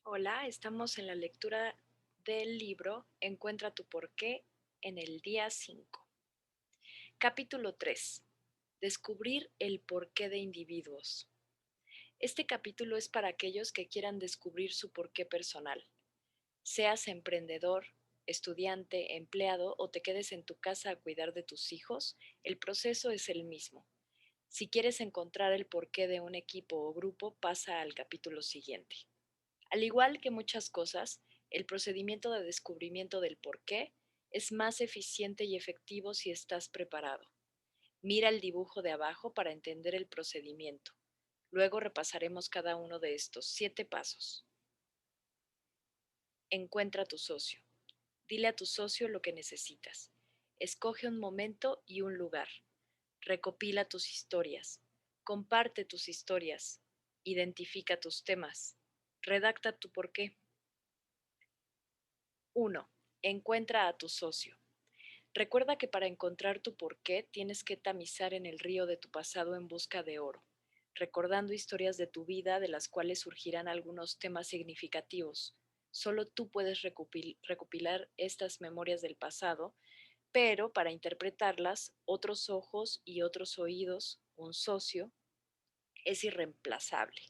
Hola, estamos en la lectura del libro Encuentra tu porqué en el día 5. Capítulo 3. Descubrir el porqué de individuos. Este capítulo es para aquellos que quieran descubrir su porqué personal. Seas emprendedor, estudiante, empleado o te quedes en tu casa a cuidar de tus hijos, el proceso es el mismo. Si quieres encontrar el porqué de un equipo o grupo, pasa al capítulo siguiente. Al igual que muchas cosas, el procedimiento de descubrimiento del por qué es más eficiente y efectivo si estás preparado. Mira el dibujo de abajo para entender el procedimiento. Luego repasaremos cada uno de estos 7 pasos. Encuentra a tu socio. Dile a tu socio lo que necesitas. Escoge un momento y un lugar. Recopila tus historias. Comparte tus historias. Identifica tus temas. Redacta tu porqué. 1. Encuentra a tu socio. Recuerda que para encontrar tu porqué tienes que tamizar en el río de tu pasado en busca de oro, recordando historias de tu vida de las cuales surgirán algunos temas significativos. Solo tú puedes recopilar estas memorias del pasado, pero para interpretarlas, otros ojos y otros oídos, un socio, es irreemplazable.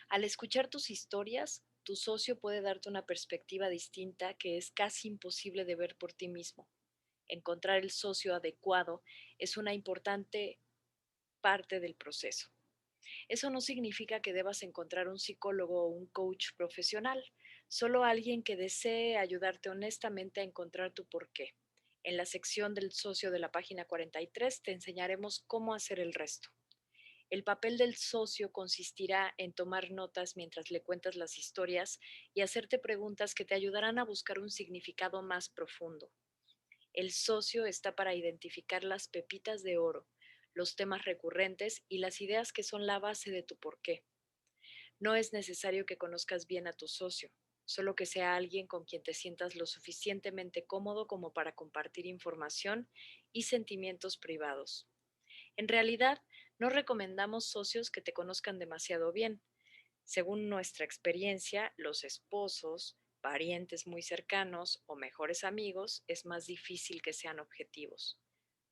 Al escuchar tus historias, tu socio puede darte una perspectiva distinta que es casi imposible de ver por ti mismo. Encontrar el socio adecuado es una importante parte del proceso. Eso no significa que debas encontrar un psicólogo o un coach profesional, solo alguien que desee ayudarte honestamente a encontrar tu porqué. En la sección del socio de la página 43 te enseñaremos cómo hacer el resto. El papel del socio consistirá en tomar notas mientras le cuentas las historias y hacerte preguntas que te ayudarán a buscar un significado más profundo. El socio está para identificar las pepitas de oro, los temas recurrentes y las ideas que son la base de tu porqué. No es necesario que conozcas bien a tu socio, solo que sea alguien con quien te sientas lo suficientemente cómodo como para compartir información y sentimientos privados. En realidad, no recomendamos socios que te conozcan demasiado bien. Según nuestra experiencia, los esposos, parientes muy cercanos o mejores amigos es más difícil que sean objetivos.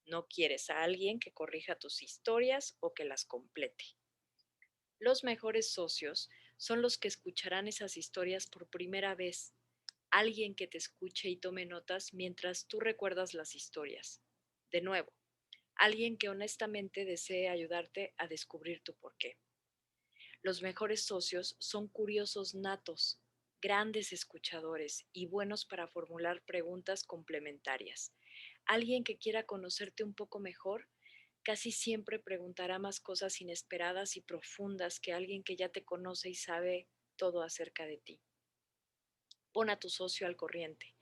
No quieres a alguien que corrija tus historias o que las complete. Los mejores socios son los que escucharán esas historias por primera vez, alguien que te escuche y tome notas mientras tú recuerdas las historias. De nuevo, alguien que honestamente desee ayudarte a descubrir tu porqué. Los mejores socios son curiosos natos, grandes escuchadores y buenos para formular preguntas complementarias. Alguien que quiera conocerte un poco mejor casi siempre preguntará más cosas inesperadas y profundas que alguien que ya te conoce y sabe todo acerca de ti. Pon a tu socio al corriente.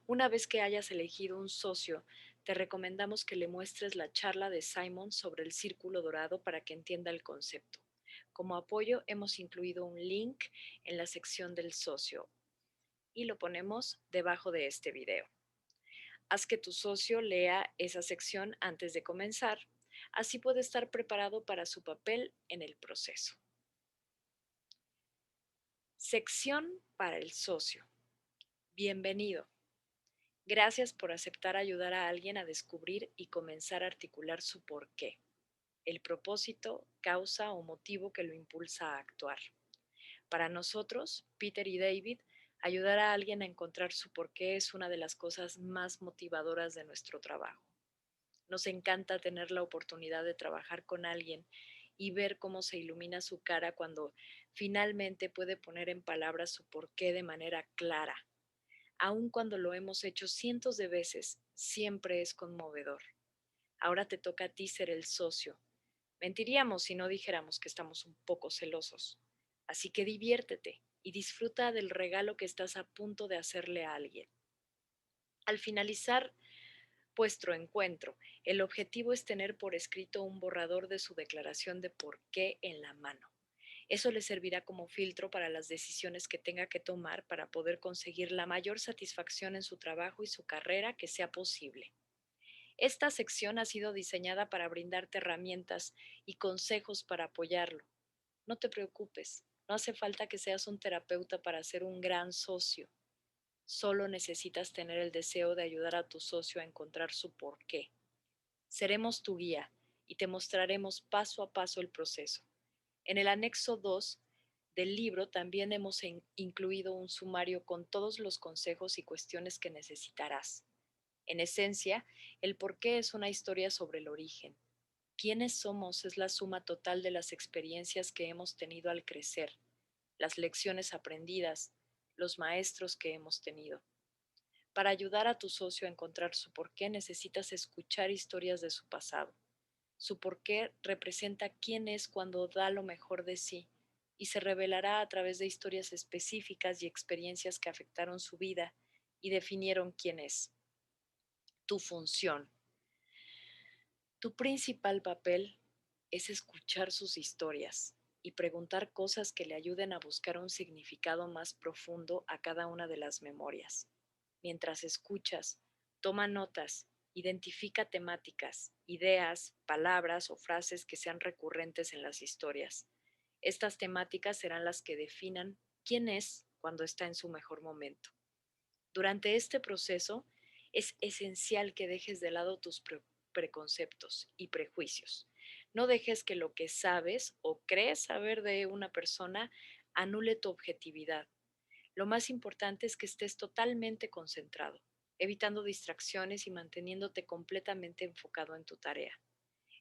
Una vez que hayas elegido un socio, te recomendamos que le muestres la charla de Simon sobre el círculo dorado para que entienda el concepto. Como apoyo, hemos incluido un link en la sección del socio y lo ponemos debajo de este video. Haz que tu socio lea esa sección antes de comenzar, así puede estar preparado para su papel en el proceso. Sección para el socio. Bienvenido. Gracias por aceptar ayudar a alguien a descubrir y comenzar a articular su porqué, el propósito, causa o motivo que lo impulsa a actuar. Para nosotros, Peter y David, ayudar a alguien a encontrar su porqué es una de las cosas más motivadoras de nuestro trabajo. Nos encanta tener la oportunidad de trabajar con alguien y ver cómo se ilumina su cara cuando finalmente puede poner en palabras su porqué de manera clara. Aun cuando lo hemos hecho cientos de veces, siempre es conmovedor. Ahora te toca a ti ser el socio. Mentiríamos si no dijéramos que estamos un poco celosos. Así que diviértete y disfruta del regalo que estás a punto de hacerle a alguien. Al finalizar vuestro encuentro, el objetivo es tener por escrito un borrador de su declaración de por qué en la mano. Eso le servirá como filtro para las decisiones que tenga que tomar para poder conseguir la mayor satisfacción en su trabajo y su carrera que sea posible. Esta sección ha sido diseñada para brindarte herramientas y consejos para apoyarlo. No te preocupes, No hace falta que seas un terapeuta para ser un gran socio. Solo necesitas tener el deseo de ayudar a tu socio a encontrar su porqué. Seremos tu guía y te mostraremos paso a paso el proceso. En el anexo 2 del libro también hemos incluido un sumario con todos los consejos y cuestiones que necesitarás. En esencia, el porqué es una historia sobre el origen. Quiénes somos es la suma total de las experiencias que hemos tenido al crecer, las lecciones aprendidas, los maestros que hemos tenido. Para ayudar a tu socio a encontrar su porqué necesitas escuchar historias de su pasado. Su porqué representa quién es cuando da lo mejor de sí y se revelará a través de historias específicas y experiencias que afectaron su vida y definieron quién es. Tu función. Tu principal papel es escuchar sus historias y preguntar cosas que le ayuden a buscar un significado más profundo a cada una de las memorias. Mientras escuchas, toma notas, identifica temáticas, ideas, palabras o frases que sean recurrentes en las historias. Estas temáticas serán las que definan quién es cuando está en su mejor momento. Durante este proceso, es esencial que dejes de lado tus preconceptos y prejuicios. No dejes que lo que sabes o crees saber de una persona anule tu objetividad. Lo más importante es que estés totalmente concentrado, evitando distracciones y manteniéndote completamente enfocado en tu tarea.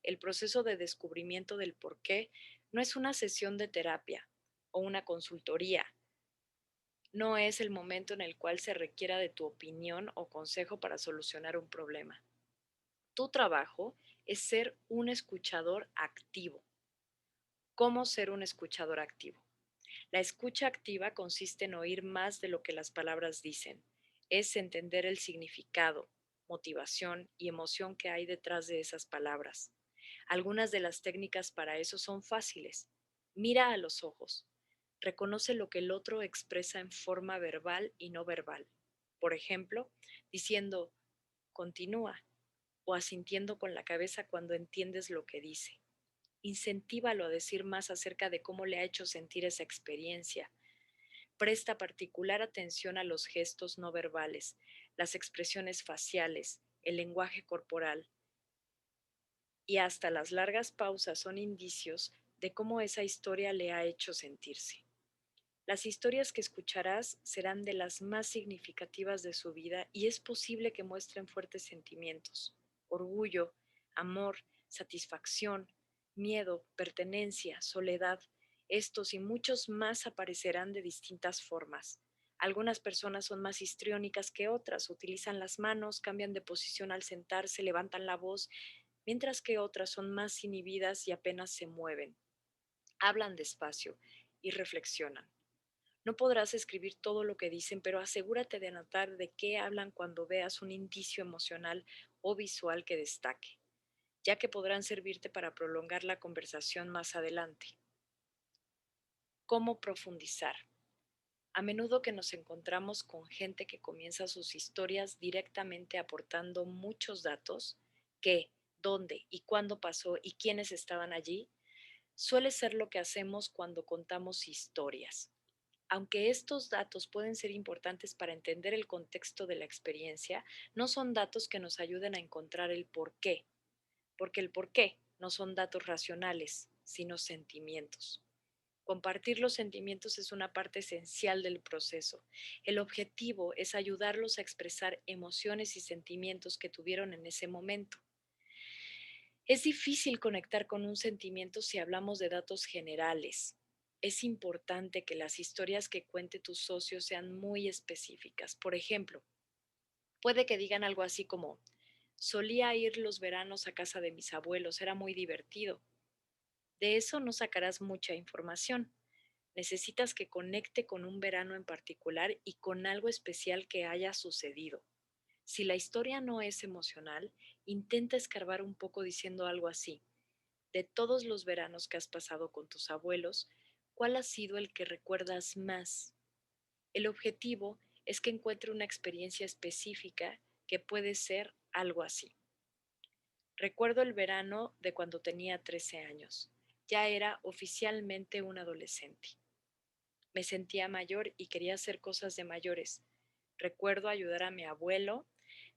El proceso de descubrimiento del porqué no es una sesión de terapia o una consultoría. No es el momento en el cual se requiera de tu opinión o consejo para solucionar un problema. Tu trabajo es ser un escuchador activo. ¿Cómo ser un escuchador activo? La escucha activa consiste en oír más de lo que las palabras dicen. Es entender el significado, motivación y emoción que hay detrás de esas palabras. Algunas de las técnicas para eso son fáciles. Mira a los ojos. Reconoce lo que el otro expresa en forma verbal y no verbal. Por ejemplo, diciendo continúa o asintiendo con la cabeza cuando entiendes lo que dice. Incentívalo a decir más acerca de cómo le ha hecho sentir esa experiencia. Presta particular atención a los gestos no verbales, las expresiones faciales, el lenguaje corporal, y hasta las largas pausas son indicios de cómo esa historia le ha hecho sentirse. Las historias que escucharás serán de las más significativas de su vida y es posible que muestren fuertes sentimientos: orgullo, amor, satisfacción, miedo, pertenencia, soledad. Estos y muchos más aparecerán de distintas formas. Algunas personas son más histriónicas que otras, utilizan las manos, cambian de posición al sentarse, levantan la voz, mientras que otras son más inhibidas y apenas se mueven. Hablan despacio y reflexionan. No podrás escribir todo lo que dicen, pero asegúrate de anotar de qué hablan cuando veas un indicio emocional o visual que destaque, ya que podrán servirte para prolongar la conversación más adelante. ¿Cómo profundizar? A menudo que nos encontramos con gente que comienza sus historias directamente aportando muchos datos: qué, dónde y cuándo pasó y quiénes estaban allí, suele ser lo que hacemos cuando contamos historias. Aunque estos datos pueden ser importantes para entender el contexto de la experiencia, no son datos que nos ayuden a encontrar el por qué, porque el por qué no son datos racionales, sino sentimientos. Compartir los sentimientos es una parte esencial del proceso. El objetivo es ayudarlos a expresar emociones y sentimientos que tuvieron en ese momento. Es difícil conectar con un sentimiento si hablamos de datos generales. Es importante que las historias que cuente tu socio sean muy específicas. Por ejemplo, puede que digan algo así como: solía ir los veranos a casa de mis abuelos, era muy divertido. De eso no sacarás mucha información. Necesitas que conecte con un verano en particular y con algo especial que haya sucedido. Si la historia no es emocional, intenta escarbar un poco diciendo algo así: de todos los veranos que has pasado con tus abuelos, ¿cuál ha sido el que recuerdas más? El objetivo es que encuentre una experiencia específica que puede ser algo así: recuerdo el verano de cuando tenía 13 años. Ya era oficialmente un adolescente. Me sentía mayor y quería hacer cosas de mayores. Recuerdo ayudar a mi abuelo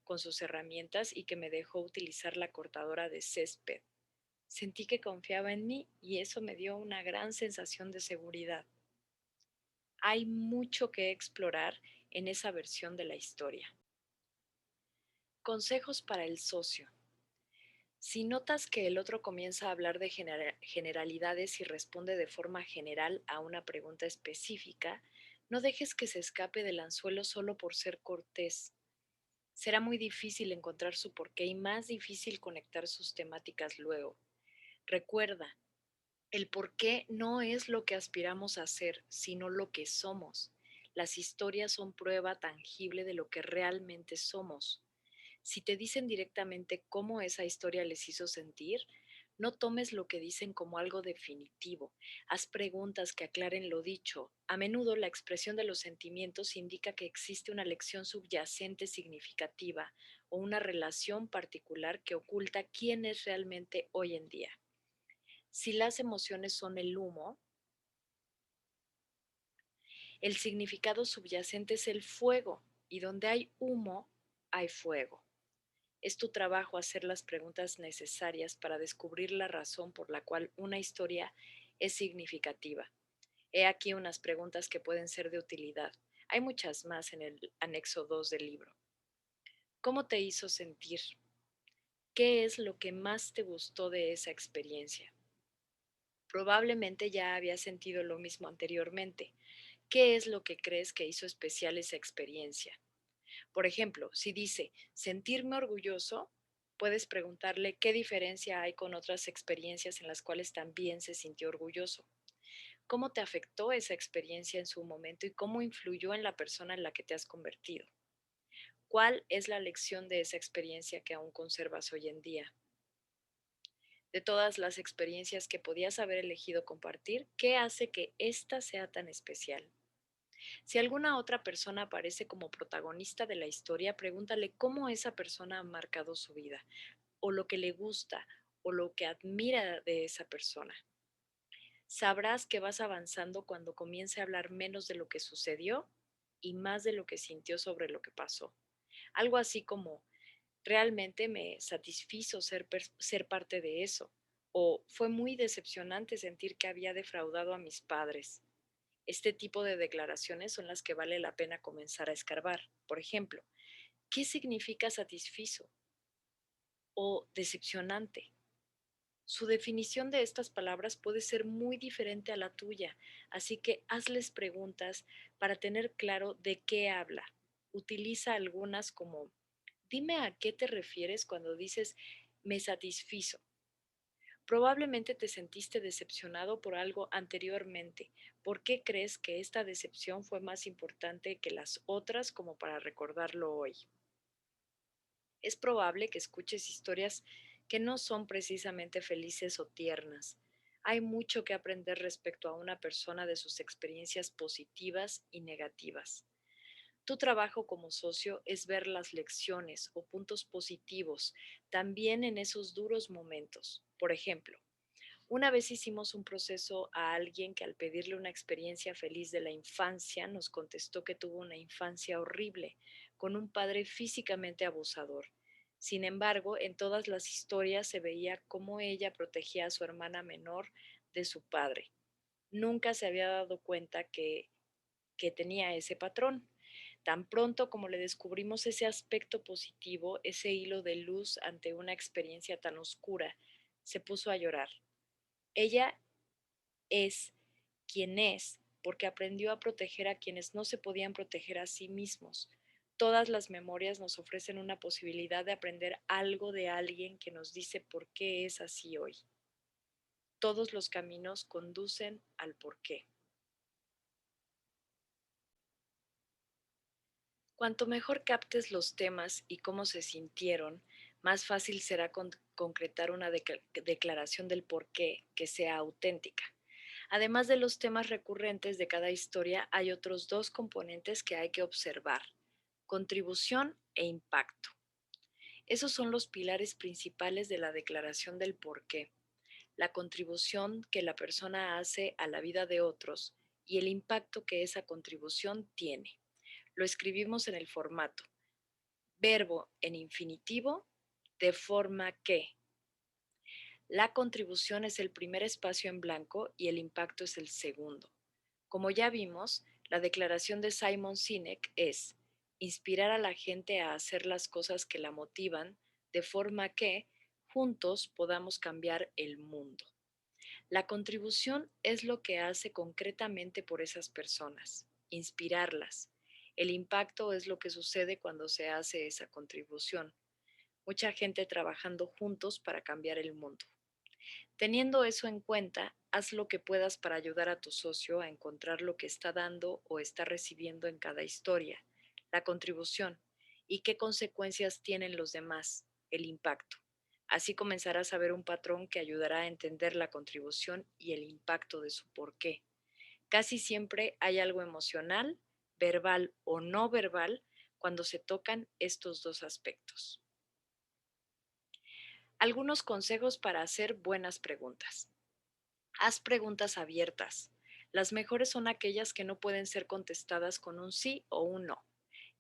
con sus herramientas y que me dejó utilizar la cortadora de césped. Sentí que confiaba en mí y eso me dio una gran sensación de seguridad. Hay mucho que explorar en esa versión de la historia. Consejos para el socio. Si notas que el otro comienza a hablar de generalidades y responde de forma general a una pregunta específica, no dejes que se escape del anzuelo solo por ser cortés. Será muy difícil encontrar su porqué y más difícil conectar sus temáticas luego. Recuerda, el porqué no es lo que aspiramos a ser, sino lo que somos. Las historias son prueba tangible de lo que realmente somos. Si te dicen directamente cómo esa historia les hizo sentir, no tomes lo que dicen como algo definitivo. Haz preguntas que aclaren lo dicho. A menudo la expresión de los sentimientos indica que existe una lección subyacente significativa o una relación particular que oculta quién es realmente hoy en día. Si las emociones son el humo, el significado subyacente es el fuego, y donde hay humo, hay fuego. Es tu trabajo hacer las preguntas necesarias para descubrir la razón por la cual una historia es significativa. He aquí unas preguntas que pueden ser de utilidad. Hay muchas más en el anexo 2 del libro. ¿Cómo te hizo sentir? ¿Qué es lo que más te gustó de esa experiencia? Probablemente ya habías sentido lo mismo anteriormente. ¿Qué es lo que crees que hizo especial esa experiencia? Por ejemplo, si dice sentirme orgulloso, puedes preguntarle qué diferencia hay con otras experiencias en las cuales también se sintió orgulloso. ¿Cómo te afectó esa experiencia en su momento y cómo influyó en la persona en la que te has convertido? ¿Cuál es la lección de esa experiencia que aún conservas hoy en día? De todas las experiencias que podías haber elegido compartir, ¿qué hace que esta sea tan especial? Si alguna otra persona aparece como protagonista de la historia, pregúntale cómo esa persona ha marcado su vida, o lo que le gusta, o lo que admira de esa persona. Sabrás que vas avanzando cuando comience a hablar menos de lo que sucedió y más de lo que sintió sobre lo que pasó. Algo así como, realmente me satisfizo ser parte de eso, o fue muy decepcionante sentir que había defraudado a mis padres. Este tipo de declaraciones son las que vale la pena comenzar a escarbar. Por ejemplo, ¿qué significa satisfizo o decepcionante? Su definición de estas palabras puede ser muy diferente a la tuya, así que hazles preguntas para tener claro de qué habla. Utiliza algunas como, dime a qué te refieres cuando dices me satisfizo. Probablemente te sentiste decepcionado por algo anteriormente. ¿Por qué crees que esta decepción fue más importante que las otras como para recordarlo hoy? Es probable que escuches historias que no son precisamente felices o tiernas. Hay mucho que aprender respecto a una persona de sus experiencias positivas y negativas. Tu trabajo como socio es ver las lecciones o puntos positivos también en esos duros momentos. Por ejemplo, una vez hicimos un proceso a alguien que al pedirle una experiencia feliz de la infancia nos contestó que tuvo una infancia horrible, con un padre físicamente abusador. Sin embargo, en todas las historias se veía cómo ella protegía a su hermana menor de su padre. Nunca se había dado cuenta que tenía ese patrón. Tan pronto como le descubrimos ese aspecto positivo, ese hilo de luz ante una experiencia tan oscura, se puso a llorar. Ella es quien es porque aprendió a proteger a quienes no se podían proteger a sí mismos. Todas las memorias nos ofrecen una posibilidad de aprender algo de alguien que nos dice por qué es así hoy. Todos los caminos conducen al porqué. Cuanto mejor captes los temas y cómo se sintieron, más fácil será concretar una declaración del porqué que sea auténtica. Además de los temas recurrentes de cada historia, hay otros dos componentes que hay que observar: contribución e impacto. Esos son los pilares principales de la declaración del porqué: la contribución que la persona hace a la vida de otros y el impacto que esa contribución tiene. Lo escribimos en el formato verbo en infinitivo, de forma que la contribución es el primer espacio en blanco y el impacto es el segundo. Como ya vimos, la declaración de Simon Sinek es inspirar a la gente a hacer las cosas que la motivan, de forma que juntos podamos cambiar el mundo. La contribución es lo que hace concretamente por esas personas, inspirarlas. El impacto es lo que sucede cuando se hace esa contribución. Mucha gente trabajando juntos para cambiar el mundo. Teniendo eso en cuenta, haz lo que puedas para ayudar a tu socio a encontrar lo que está dando o está recibiendo en cada historia, la contribución y qué consecuencias tienen los demás, el impacto. Así comenzarás a ver un patrón que ayudará a entender la contribución y el impacto de su porqué. Casi siempre hay algo emocional, verbal o no verbal, cuando se tocan estos dos aspectos. Algunos consejos para hacer buenas preguntas. Haz preguntas abiertas. Las mejores son aquellas que no pueden ser contestadas con un sí o un no,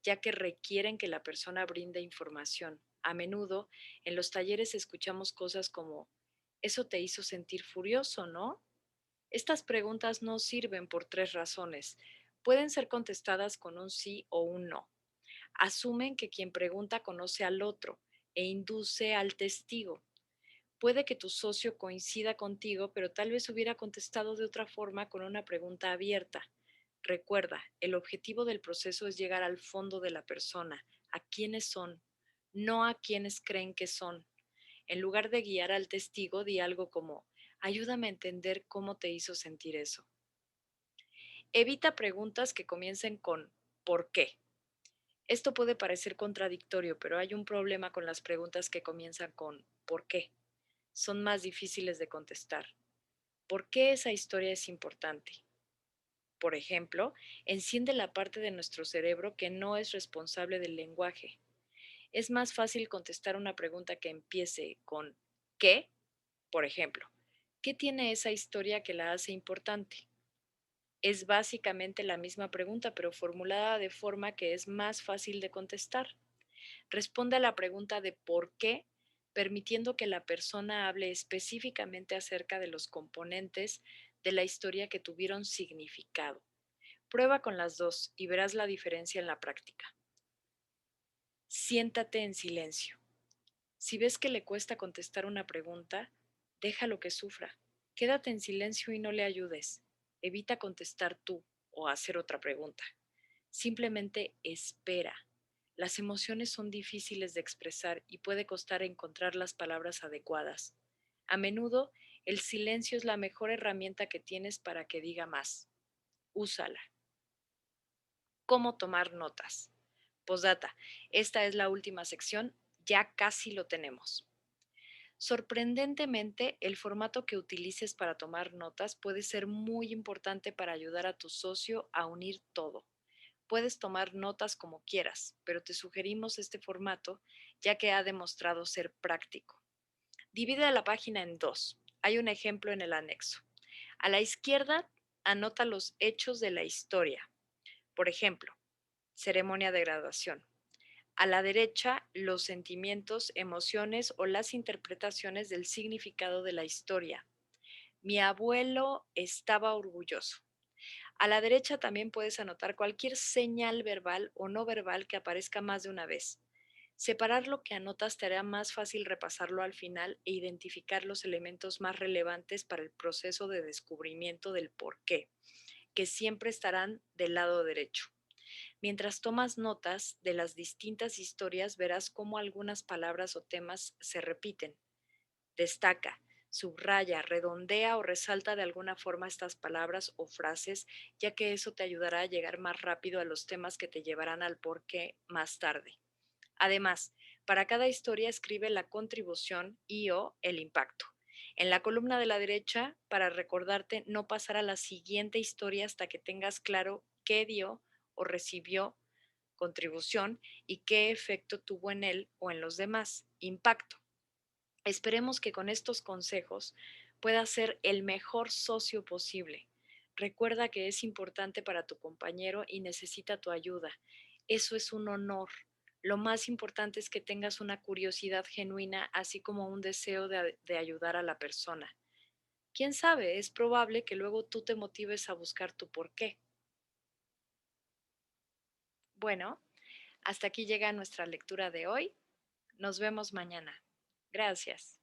ya que requieren que la persona brinde información. A menudo, en los talleres escuchamos cosas como, ¿eso te hizo sentir furioso, no? Estas preguntas no sirven por tres razones. Pueden ser contestadas con un sí o un no. Asumen que quien pregunta conoce al otro e induce al testigo. Puede que tu socio coincida contigo, pero tal vez hubiera contestado de otra forma con una pregunta abierta. Recuerda, el objetivo del proceso es llegar al fondo de la persona, a quiénes son, no a quienes creen que son. En lugar de guiar al testigo, di algo como, ayúdame a entender cómo te hizo sentir eso. Evita preguntas que comiencen con ¿por qué? Esto puede parecer contradictorio, pero hay un problema con las preguntas que comienzan con ¿por qué? Son más difíciles de contestar. ¿Por qué esa historia es importante? Por ejemplo, enciende la parte de nuestro cerebro que no es responsable del lenguaje. Es más fácil contestar una pregunta que empiece con ¿qué? Por ejemplo, ¿qué tiene esa historia que la hace importante? Es básicamente la misma pregunta, pero formulada de forma que es más fácil de contestar. Responde a la pregunta de por qué, permitiendo que la persona hable específicamente acerca de los componentes de la historia que tuvieron significado. Prueba con las dos y verás la diferencia en la práctica. Siéntate en silencio. Si ves que le cuesta contestar una pregunta, déjalo que sufra. Quédate en silencio y no le ayudes. Evita contestar tú o hacer otra pregunta. Simplemente espera. Las emociones son difíciles de expresar y puede costar encontrar las palabras adecuadas. A menudo, el silencio es la mejor herramienta que tienes para que diga más. Úsala. ¿Cómo tomar notas? Postdata. Esta es la última sección. Ya casi lo tenemos. Sorprendentemente, el formato que utilices para tomar notas puede ser muy importante para ayudar a tu socio a unir todo. Puedes tomar notas como quieras, pero te sugerimos este formato ya que ha demostrado ser práctico. Divide la página en dos. Hay un ejemplo en el anexo. A la izquierda, anota los hechos de la historia. Por ejemplo, ceremonia de graduación. A la derecha, los sentimientos, emociones o las interpretaciones del significado de la historia. Mi abuelo estaba orgulloso. A la derecha también puedes anotar cualquier señal verbal o no verbal que aparezca más de una vez. Separar lo que anotas te hará más fácil repasarlo al final e identificar los elementos más relevantes para el proceso de descubrimiento del por qué, que siempre estarán del lado derecho. Mientras tomas notas de las distintas historias, verás cómo algunas palabras o temas se repiten. Destaca, subraya, redondea o resalta de alguna forma estas palabras o frases, ya que eso te ayudará a llegar más rápido a los temas que te llevarán al porqué más tarde. Además, para cada historia escribe la contribución y o el impacto. En la columna de la derecha, para recordarte no pasar a la siguiente historia hasta que tengas claro qué dio o recibió contribución y qué efecto tuvo en él o en los demás, impacto. Esperemos que con estos consejos puedas ser el mejor socio posible. Recuerda que es importante para tu compañero y necesita tu ayuda. Eso es un honor. Lo más importante es que tengas una curiosidad genuina, así como un deseo de ayudar a la persona. ¿Quién sabe? Es probable que luego tú te motives a buscar tu porqué. Bueno, hasta aquí llega nuestra lectura de hoy. Nos vemos mañana. Gracias.